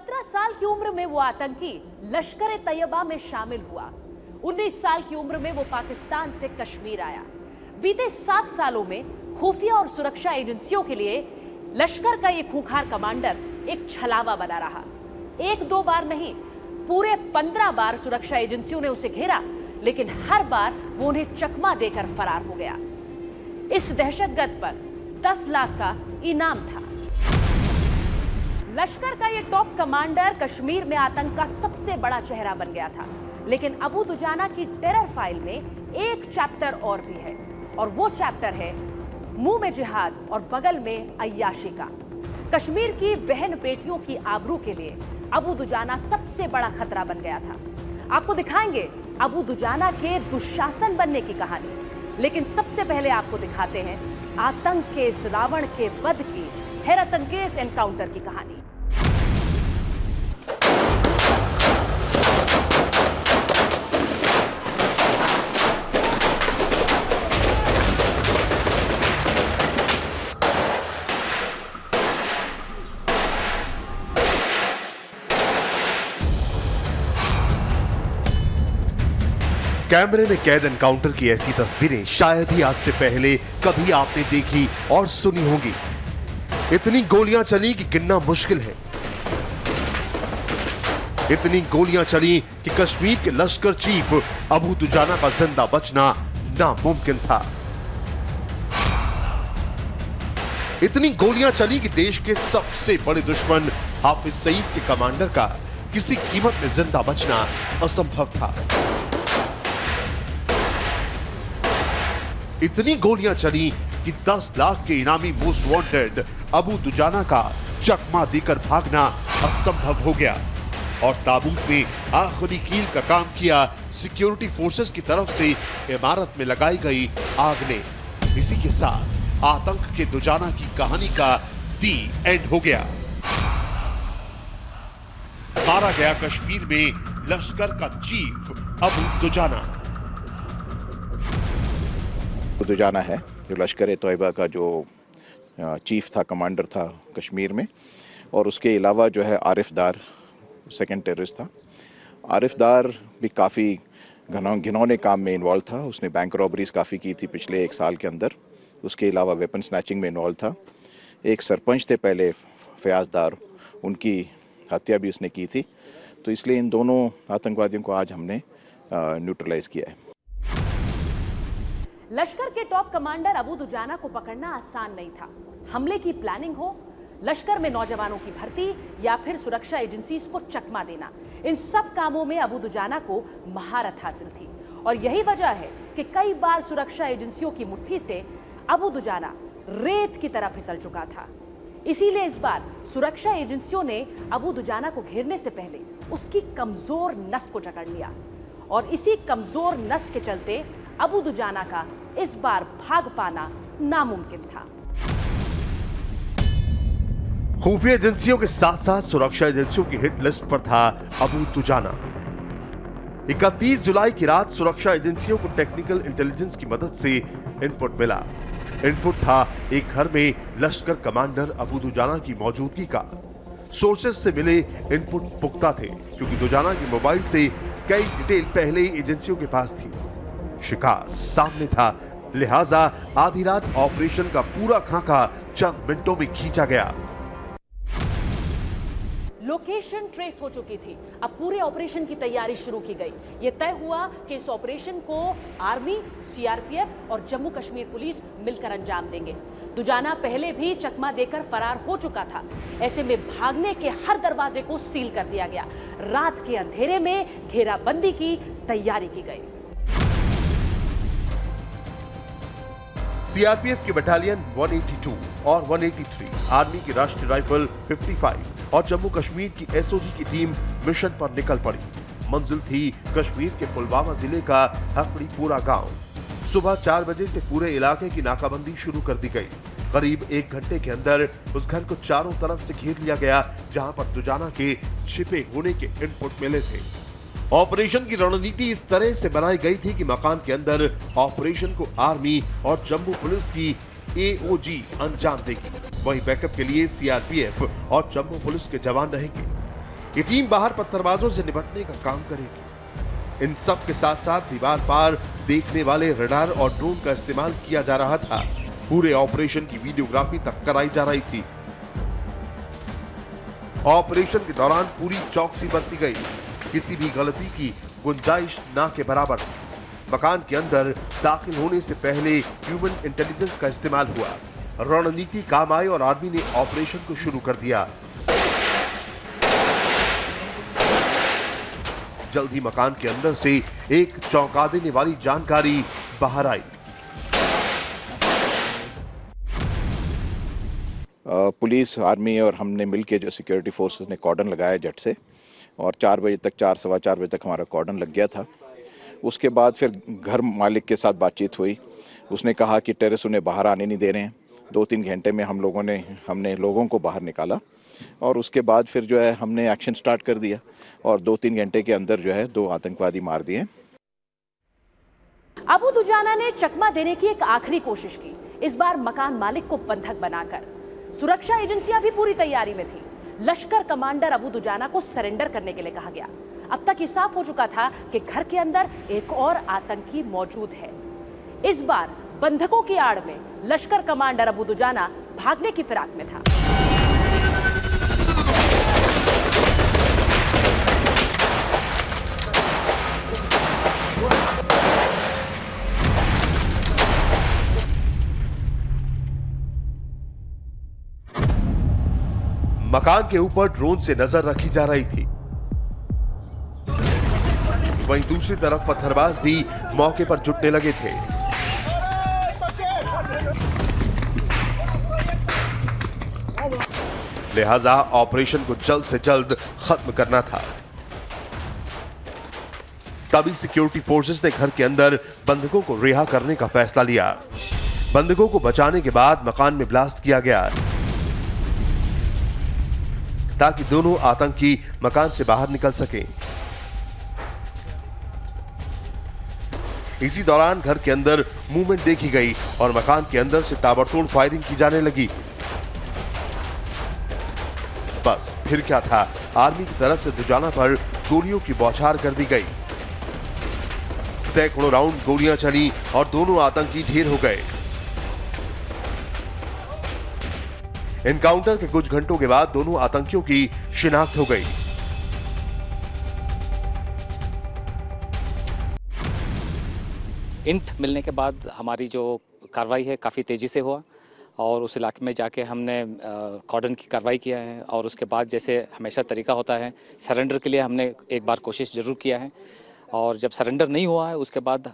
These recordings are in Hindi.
17 साल की उम्र में वो आतंकी लश्कर तैयबा में शामिल हुआ। 19 साल की उम्र में वो पाकिस्तान से कश्मीर आया। बीते 7 सालों में खुफिया और सुरक्षा एजेंसियों के लिए लश्कर का ये खूंखार कमांडर एक छलावा बना रहा। 1-2 बार नहीं, पूरे 15 बार सुरक्षा एजेंसियों ने उसे घेरा, लेकिन हर बार वो उन्हें चकमा देकर फरार हो गया। इस दहशतगर्द पर 10 लाख का इनाम था। लश्कर का ये टॉप कमांडर कश्मीर में आतंक का सबसे बड़ा चेहरा बन गया था। लेकिन अबू दुजाना की टेरर फाइल में एक चैप्टर और भी है, और वो चैप्टर है मुंह में जिहाद और बगल में अय्याशी का। कश्मीर की बहन बेटियों की आबरू के लिए अबू दुजाना सबसे बड़ा खतरा बन गया था। आपको दिखाएंगे अबू दुजाना के दुशासन बनने की कहानी, लेकिन सबसे पहले आपको दिखाते हैं आतंक के इस रावण के वध की हैरतअंगेज एनकाउंटर की कहानी। कैमरे में कैद एनकाउंटर की ऐसी तस्वीरें शायद ही आज से पहले कभी आपने देखी और सुनी होंगी। इतनी गोलियां चली कि गिनना मुश्किल है। इतनी गोलियां चली कि कश्मीर के लश्कर चीफ अबू दुजाना का जिंदा बचना नामुमकिन था। इतनी गोलियां चली कि देश के सबसे बड़े दुश्मन हाफिज सईद के कमांडर का किसी कीमत में जिंदा बचना असंभव था। इतनी गोलियां चली कि 10 लाख के इनामी मोस्ट वांटेड अबू दुजाना का चकमा देकर भागना असंभव हो गया। और ताबूत में आखिरी कील का काम किया सिक्योरिटी फोर्सेस की तरफ से इमारत में लगाई गई आग ने। इसी के साथ आतंक के दुजाना की कहानी का दी एंड हो गया। मारा गया कश्मीर में लश्कर का चीफ अबू दुजाना। दुजाना है जो लश्कर तोयबा का जो चीफ था, कमांडर था कश्मीर में। और उसके अलावा जो है आरिफ दार सेकंड टेररिस्ट था। आरिफ दार भी काफ़ी घिनौने काम में इन्वॉल्व था। उसने बैंक रॉबरीज काफ़ी की थी पिछले 1 साल के अंदर। उसके अलावा वेपन स्नैचिंग में इन्वॉल्व था। एक सरपंच थे पहले फयाज दार, उनकी हत्या भी उसने की थी। तो इसलिए इन दोनों आतंकवादियों को आज हमने न्यूट्रलाइज किया है। लश्कर के टॉप कमांडर अबू दुजाना को पकड़ना आसान नहीं था। हमले की प्लानिंग हो, लश्कर में नौजवानों की भर्ती या फिर सुरक्षा एजेंसीज को चकमा देना, इन सब कामों में अबू दुजाना को महारत हासिल थी। और यही वजह है कि कई बार सुरक्षा एजेंसियों की मुट्ठी से अबू दुजाना रेत की तरह फिसल चुका था। इसीलिए इस बार सुरक्षा एजेंसियों ने अबू दुजाना को घेरने से पहले उसकी कमजोर नस को जकड़ लिया। और इसी कमजोर नस के चलते अबू दुजाना का इस बार भाग पाना नामुमकिन था। खुफिया एजेंसियों के साथ साथ सुरक्षा एजेंसियों की हिट लिस्ट पर था अबू दुजाना। 31 जुलाई की रात सुरक्षा एजेंसियों को टेक्निकल इंटेलिजेंस की मदद से इनपुट मिला। इनपुट था एक घर में लश्कर कमांडर अबू दुजाना की मौजूदगी का। सोर्सेज से मिले इनपुट पुख्ता थे, क्योंकि दुजाना की मोबाइल से कई डिटेल पहले ही एजेंसियों के पास थी। शिकार सामने था, लिहाजा आधी रात ऑपरेशन का पूरा खाका चंद मिनटों में खींचा गया। लोकेशन ट्रेस हो चुकी थी। अब पूरे ऑपरेशन की तैयारी शुरू की गई। यह तय हुआ कि इस ऑपरेशन को आर्मी, सीआरपीएफ और जम्मू कश्मीर पुलिस मिलकर अंजाम देंगे। दुजाना पहले भी चकमा देकर फरार हो चुका था। ऐसे में भागने के हर दरवाजे को सील कर दिया गया। रात के अंधेरे में घेराबंदी की तैयारी की गई। सीआरपीएफ की बटालियन 182 और 183, आर्मी की राष्ट्रीय राइफल 55 और जम्मू कश्मीर की एसओजी की टीम मिशन पर निकल पड़ी। मंजिल थी कश्मीर के पुलवामा जिले का हकड़ीपुरा गांव। सुबह 4 बजे से पूरे इलाके की नाकाबंदी शुरू कर दी गई। करीब 1 घंटे के अंदर उस घर को चारों तरफ से घेर लिया गया जहां पर दुजाना के छिपे होने के इनपुट मिले थे। ऑपरेशन की रणनीति इस तरह से बनाई गई थी कि मकान के अंदर ऑपरेशन को आर्मी और जम्मू पुलिस की एओजी अंजाम देगी। वहीं बैकअप के लिए सीआरपीएफ और जम्मू पुलिस के जवान रहेंगे। ये टीम बाहर पत्थरबाजों से निपटने का काम करेगी। इन सब के साथ साथ दीवार पार देखने वाले रडार और ड्रोन का इस्तेमाल किया जा रहा था। पूरे ऑपरेशन की वीडियोग्राफी तक कराई जा रही थी। ऑपरेशन के दौरान पूरी चौकसी बरती गई, किसी भी गलती की गुंजाइश ना के बराबर। मकान के अंदर दाखिल होने से पहले ह्यूमन इंटेलिजेंस का इस्तेमाल हुआ। रणनीति काम आई और आर्मी ने ऑपरेशन को शुरू कर दिया। जल्द ही मकान के अंदर से एक चौंका देने वाली जानकारी बाहर आई। पुलिस, आर्मी और हमने मिलकर जो सिक्योरिटी फोर्सेस ने कॉर्डन लगाया जट से, और 4 बजे तक, 4 सवा 4 बजे तक हमारा कॉर्डन लग गया था। उसके बाद फिर घर मालिक के साथ बातचीत हुई। उसने कहा कि टेरेस उन्हें बाहर आने नहीं दे रहे हैं। 2-3 घंटे में हमने लोगों को बाहर निकाला और उसके बाद फिर जो है हमने एक्शन स्टार्ट कर दिया और 2-3 घंटे के अंदर जो है 2 आतंकवादी मार दिए। अबू दुजाना ने चकमा देने की एक आखिरी कोशिश की, इस बार मकान मालिक को बंधक बनाकर। सुरक्षा एजेंसियां भी पूरी तैयारी में थी। लश्कर कमांडर अबू दुजाना को सरेंडर करने के लिए कहा गया। अब तक ये साफ हो चुका था कि घर के अंदर एक और आतंकी मौजूद है। इस बार बंधकों की आड़ में लश्कर कमांडर अबू दुजाना भागने की फिराक में था। मकान के ऊपर ड्रोन से नजर रखी जा रही थी। वहीं दूसरी तरफ पत्थरबाज भी मौके पर जुटने लगे थे। लिहाजा ऑपरेशन को जल्द से जल्द खत्म करना था। तभी सिक्योरिटी फोर्सेस ने घर के अंदर बंधकों को रिहा करने का फैसला लिया। बंधकों को बचाने के बाद मकान में ब्लास्ट किया गया ताकि दोनों आतंकी मकान से बाहर निकल सकें। इसी दौरान घर के अंदर मूवमेंट देखी गई और मकान के अंदर से ताबड़तोड़ फायरिंग की जाने लगी। बस फिर क्या था, आर्मी की तरफ से दुजाना पर गोलियों की बौछार कर दी गई। सैकड़ों राउंड गोलियां चली और दोनों आतंकी ढेर हो गए। एनकाउंटर के कुछ घंटों के बाद दोनों आतंकियों की शिनाख्त हो गई। इंट मिलने के बाद हमारी जो कार्रवाई है काफ़ी तेज़ी से हुआ और उस इलाके में जाके हमने कॉर्डन की कार्रवाई किया है। और उसके बाद जैसे हमेशा तरीका होता है, सरेंडर के लिए हमने एक बार कोशिश ज़रूर किया है और जब सरेंडर नहीं हुआ है उसके बाद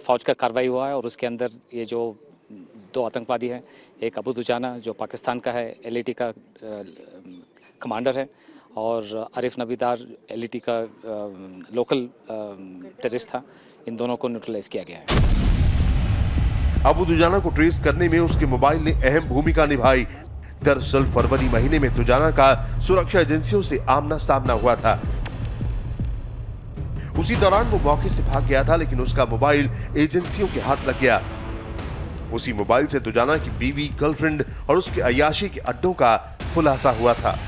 फौज का कार्रवाई हुआ है और उसके अंदर ये जो 2 आतंकवादी हैं, एक अबू दुजाना जो पाकिस्तान का है, LAT का कमांडर है, और आरिफ नबीदार LAT का लोकल टेररिस्ट था। इन दोनों को न्यूट्रलाइज किया गया है। अबू दुजाना को ट्रेस करने में उसके मोबाइल ने अहम भूमिका निभाई। दरअसल फरवरी महीने में दुजाना का सुरक्षा एजेंसियों से आमना सामना हुआ था। उसी दौरान वो मौके से भाग गया था, लेकिन उसका मोबाइल एजेंसियों के हाथ लग गया। उसी मोबाइल से दुजाना की बीवी, गर्लफ्रेंड और उसके अय्याशी के अड्डों का खुलासा हुआ था।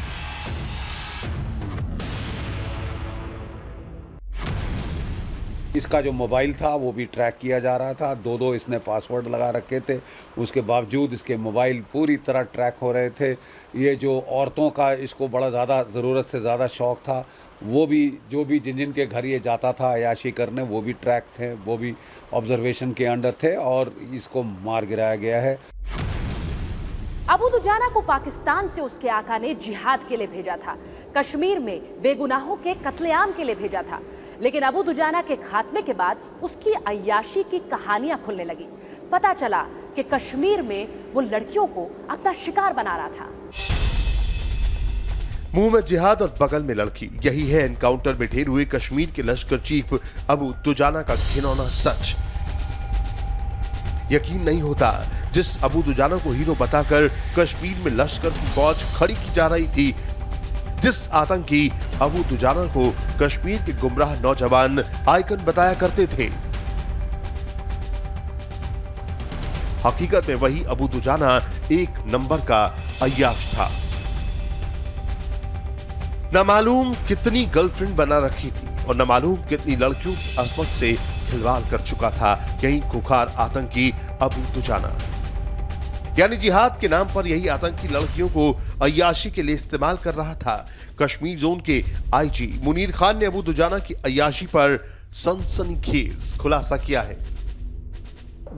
इसका जो मोबाइल था वो भी ट्रैक किया जा रहा था। 2-2 इसने पासवर्ड लगा रखे थे, उसके बावजूद इसके मोबाइल पूरी तरह ट्रैक हो रहे थे। ये जो औरतों का इसको बड़ा ज़्यादा ज़रूरत से ज़्यादा शौक़ था, वो भी जो भी जिन के घर ये जाता था अयाशी करने, वो भी ट्रैक थे, वो भी ऑब्जर्वेशन के अंडर थे और इसको मार गिराया गया है। अबू दुजाना को पाकिस्तान से उसके आका ने जिहाद के लिए भेजा था, कश्मीर में बेगुनाहों के कत्लेआम के लिए भेजा था। लेकिन अबू दुजाना के खात्मे के बाद उसकी अय्याशी की कहानियां खुलने लगी। पता चला कि कश्मीर में वो लड़कियों को अपना शिकार बना रहा था। मुंह में जिहाद और बगल में लड़की, यही है एनकाउंटर में ढेर हुए कश्मीर के लश्कर चीफ अबू दुजाना का घिनौना सच। यकीन नहीं होता, जिस अबू दुजाना को हीरो बताकर कश्मीर में लश्कर की फौज खड़ी की जा रही थी, जिस आतंकी अबू दुजाना को कश्मीर के गुमराह नौजवान आइकन बताया करते थे, हकीकत में वही अबू दुजाना एक नंबर का अय्याश था। न मालूम कितनी गर्लफ्रेंड बना रखी थी और न मालूम कितनी लड़कियों की असमत से खिलवाड़ कर चुका था यही खुखार आतंकी अबू दुजाना। यानी जिहाद के नाम पर यही आतंकी लड़कियों को अय्याशी के लिए इस्तेमाल कर रहा था। कश्मीर जोन के आईजी मुनीर खान ने अबू दुजाना की अय्याशी पर सनसनीखेज खुलासा किया है।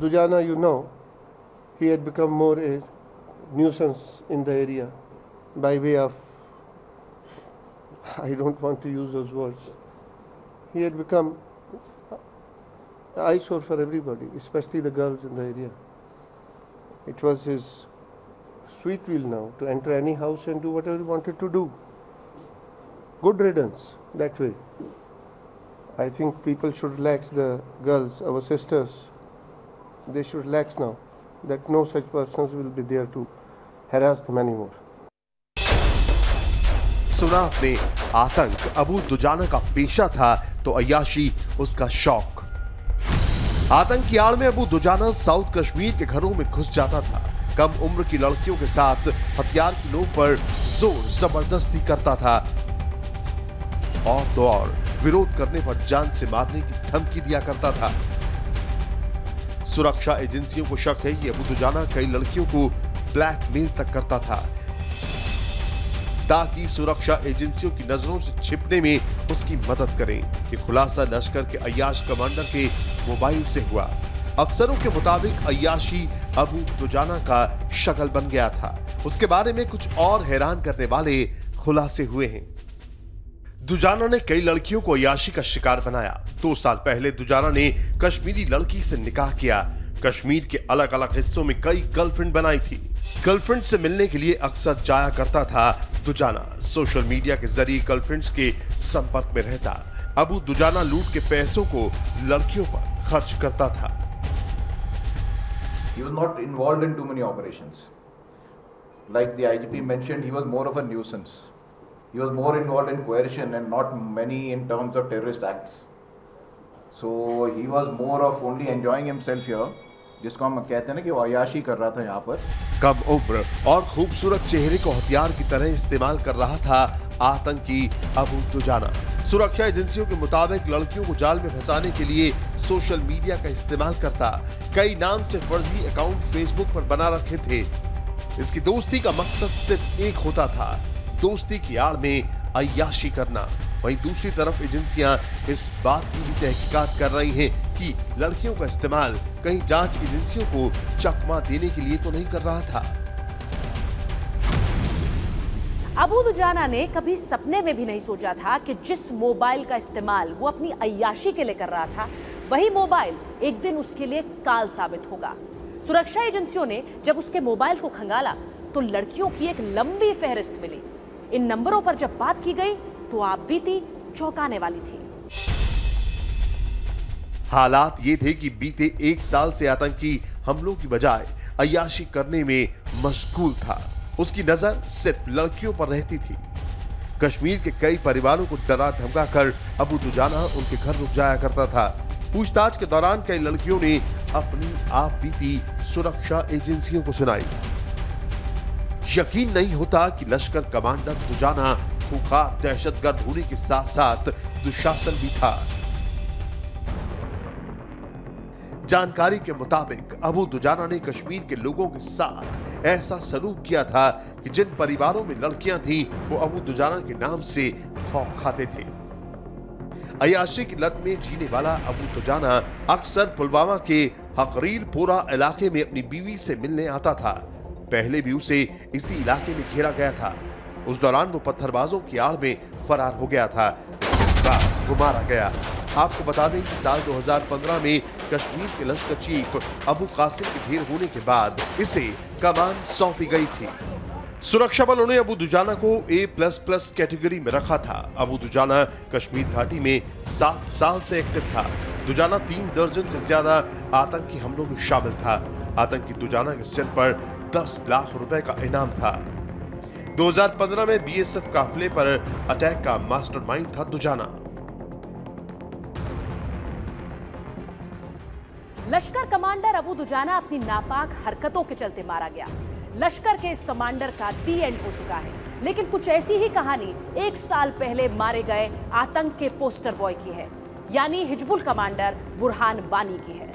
Dujana, you know, he had become more a nuisance in the area by way of, I don't want to use those words. He had become an eyesore for everybody, especially the girls in the area. It was his sweet will now to enter any house and do whatever he wanted to do. Good riddance that way. I think people should relax, the girls, our sisters. They should relax now that no such persons will be there to harass them anymore. सुना आपने, आतंक अबू दुजाना का पेशा था तो अय्याशी उसका शौक। आतंक की आड़ में अबू दुजाना साउथ कश्मीर के घरों में घुस जाता था। कम उम्र की लड़कियों के साथ हथियार की नोक पर जोर जबरदस्ती करता था और तो और विरोध करने पर जान से मारने की धमकी दिया करता था। सुरक्षा एजेंसियों को शक है कि अबू दुजाना कई लड़कियों को ब्लैकमेल तक करता था ताकि सुरक्षा एजेंसियों की नजरों से छिपने में उसकी मदद करें। ये खुलासा लश्कर के अय्याश कमांडर के मोबाइल से हुआ। अफसरों के मुताबिक अय्याशी अबू दुजाना का शक्ल बन गया था। उसके बारे में कुछ और हैरान करने वाले खुलासे हुए हैं। दुजाना ने कई लड़कियों को अय्याशी का शिकार बनाया। 2 साल पहले दुजाना ने कश्मीरी लड़की से निकाह किया। कश्मीर के अलग अलग हिस्सों में कई गर्लफ्रेंड बनाई थी। गर्लफ्रेंड से मिलने के लिए अक्सर जाया करता था दुजाना। सोशल मीडिया के जरिए गर्लफ्रेंड्स के संपर्क में रहता अबू दुजाना लूट के पैसों को लड़कियों पर खर्च करता था। He was not involved in too many operations. Like the IGP mentioned, he was more of a nuisance. He was more involved in coercion and not many in terms of terrorist acts. So he was more of only enjoying himself here, जिसको हम कहते हैं ना कि वो अय्याशी कर रहा था यहाँ पर। कम उम्र और खूबसूरत चेहरे को हथियार की तरह इस्तेमाल कर रहा था आतंकी अबू दुजाना। सुरक्षा एजेंसियों के मुताबिक लड़कियों को जाल में फंसाने के लिए सोशल मीडिया का इस्तेमाल करता। कई नाम से फर्जी अकाउंट फेसबुक पर बना रखे थे। इसकी दोस्ती का मकसद सिर्फ एक होता था, दोस्ती की आड़ में अय्याशी करना। वहीं दूसरी तरफ एजेंसियां इस बात की भी तहकीकात कर रही हैं कि लड़कियों का इस्तेमाल कहीं जांच एजेंसियों को चकमा देने के लिए तो नहीं कर रहा था। अबू दुजाना ने कभी सपने में भी नहीं सोचा था कि जिस मोबाइल का इस्तेमाल वो अपनी अय्याशी के लिए कर रहा था, वही मोबाइल एक दिन उसके लिए काल साबित होगा। सुरक्षा एजेंसियों ने जब उसके मोबाइल को खंगाला तो लड़कियों की एक लंबी फहरिस्त मिली। इन नंबरों पर जब बात की गई तो आप बीती चौंकाने वाली थी। हालात ये थे कि बीते 1 साल से आतंकी हमलों की बजाय अय्याशी करने में मशगूल था। उसकी नजर सिर्फ लड़कियों पर रहती थी। कश्मीर के कई परिवारों को डरा धमका कर अबू दुजाना उनके घर रुक जाया करता था। पूछताछ के दौरान कई लड़कियों ने अपनी आप बीती सुरक्षा एजेंसियों को सुनाई। यकीन नहीं होता कि लश्कर कमांडर दुजाना खूंखार दहशतगर्द होने के साथ साथ दुशासन भी था। जानकारी के मुताबिक अबू दुजाना ने कश्मीर के लोगों के साथ ऐसा सलूक किया था कि जिन परिवारों में लड़कियां थी वो अबू दुजाना के नाम से खौफ खाते थे। अय्याशी की लत में जीने वाला अबू दुजाना अक्सर पुलवामा के हकरीरपोरा इलाके में अपनी बीवी से मिलने आता था। पहले भी उसे इसी इलाके में घेरा गया था। उस दौरान वो पत्थरबाजों की आड़ में फरार हो गया था। वो मारा गया। आपको बता दें कि साल 2015 में कश्मीर के लश्कर चीफ अबू कासिम के ढेर होने के बाद इसे कमान सौंपी गई थी। सुरक्षा बलों ने अबू दुजाना को A++ कैटेगरी में रखा था। अबू दुजाना कश्मीर घाटी में 7 साल से एक्टिव था। दुजाना 3 दर्जन से ज्यादा आतंकी हमलों में शामिल था। आतंकी दुजाना के सिर पर 10 लाख रुपए का इनाम था। 2015 में BSF काफिले पर अटैक का मास्टरमाइंड था दुजाना। लश्कर कमांडर अबू दुजाना अपनी नापाक हरकतों के चलते मारा गया। लश्कर के इस कमांडर का दी एंड हो चुका है। लेकिन कुछ ऐसी ही कहानी 1 साल पहले मारे गए आतंक के पोस्टर बॉय की है, यानी हिजबुल कमांडर बुरहान वानी की है।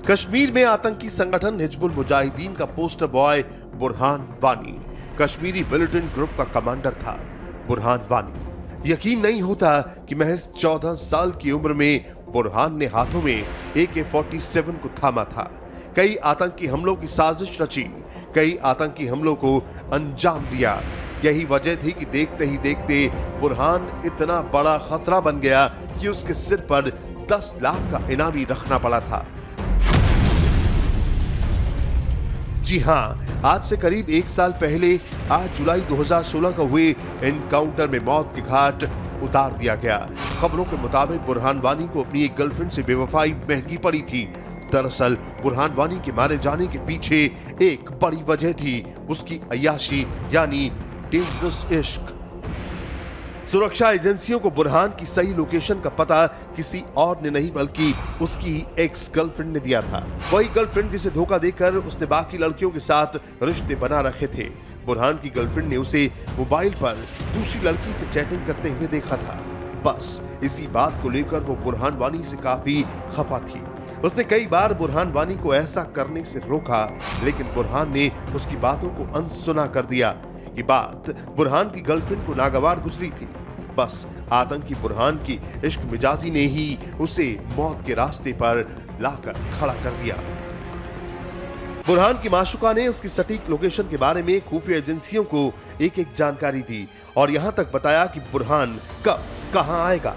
कश्मीर में आतंकी संगठन हिजबुल मुजाहिदीन का poster boy Burhan Wani Kashmiri militant group का कमांडर था। बुरहान वानी, यकीन नहीं होता कि महज 14 साल की उम्र में बुरहान ने हाथों में AK-47 को थामा था। कई आतंकी हमलों की साजिश रची, कई आतंकी हमलों को अंजाम दिया। यही वजह थी कि देखते ही देखते बुरहान इतना बड़ा खतरा बन गया कि उसके सिर पर 10 लाख का इनामी रखना पड़ा था। जी हां, आज से करीब 1 साल पहले 8 जुलाई 2016 को हुए एनकाउंटर में मौत के घाट उतार दिया गया। खबरों के मुताबिक बुरहान वानी को अपनी एक गर्लफ्रेंड से बेवफाई महंगी पड़ी थी। दरअसल बुरहान वानी के मारे जाने के पीछे एक बड़ी वजह थी, उसकी अय्याशी यानी डेंजरस इश्क। सुरक्षा एजेंसियों को बुरहान की सही लोकेशन का पता किसी और ने नहीं बल्कि उसकी एक्स गर्लफ्रेंड ने दिया था। वही गर्लफ्रेंड जिसे धोखा देकर उसने बाकी लड़कियों के साथ रिश्ते बना रखे थे। बुरहान की गर्लफ्रेंड ने उसे मोबाइल पर दूसरी लड़की से चैटिंग करते हुए देखा था। बस इसी बात को लेकर वो बुरहान वानी से काफी खफा थी। उसने कई बार बुरहान वानी को ऐसा करने से रोका, लेकिन बुरहान ने उसकी बातों को अनसुना कर दिया। ये बात बुरहान की गर्लफ्रेंड को नागवार गुजरी थी। बस आतंकी बुरहान की इश्क मिजाजी ने ही उसे मौत के रास्ते पर लाकर खड़ा कर दिया। बुरहान की माशुका ने उसकी सटीक लोकेशन के बारे में खुफिया एजेंसियों को एक-एक जानकारी दी और यहां तक बताया कि बुरहान कब कहां आएगा।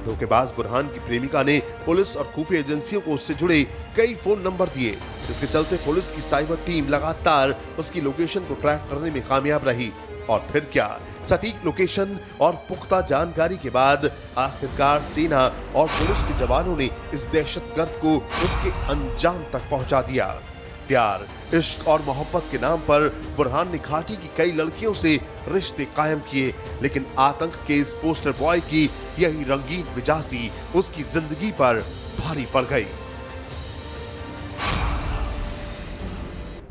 धोखेबाज बुरहान की प्रेमिका ने पुलिस और खुफिया एजेंसियों को उससे जुड़े कई फोन नंबर दिए, जिसके चलते पुलिस की साइबर टीम लगातार उसकी लोकेशन को ट्रैक करने में कामयाब रही। और फिर क्या, सटीक लोकेशन और पुख्ता जानकारी के बाद आखिरकार सेना और पुलिस के जवानों ने इस दहशतगर्द को उसके अंजाम तक पहुंचा दिया। प्यार, इश्क और मोहब्बत के नाम पर बुरहान ने घाटी की कई लड़कियों से रिश्ते कायम किए, लेकिन आतंक के इस पोस्टर बॉय की यही रंगीन मिजाजी उसकी जिंदगी पर भारी पड़ गई।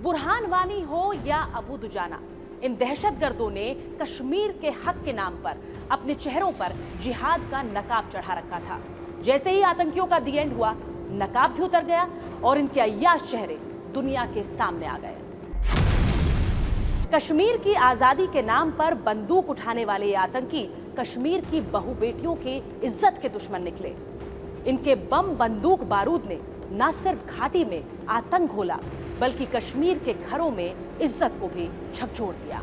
बुरहान वानी हो या अबू दुजाना, इन दहशतगर्दों ने कश्मीर के हक के नाम पर अपने चेहरों पर जिहाद का नकाब चढ़ा रखा था। जैसे ही आतंकियों का दी एंड हुआ, नकाब भी उतर गया और इनके अय्याश चेहरे दुनिया के सामने आ गए। कश्मीर की आजादी के नाम पर बंदूक उठाने वाले ये आतंकी कश्मीर की बहू बेटियों की इज्जत के दुश्मन निकले। इनके बम बंदूक बारूद ने न सिर्फ घाटी में आतंक घोला, बल्कि कश्मीर के घरों में इज्जत को भी झकझोर दिया।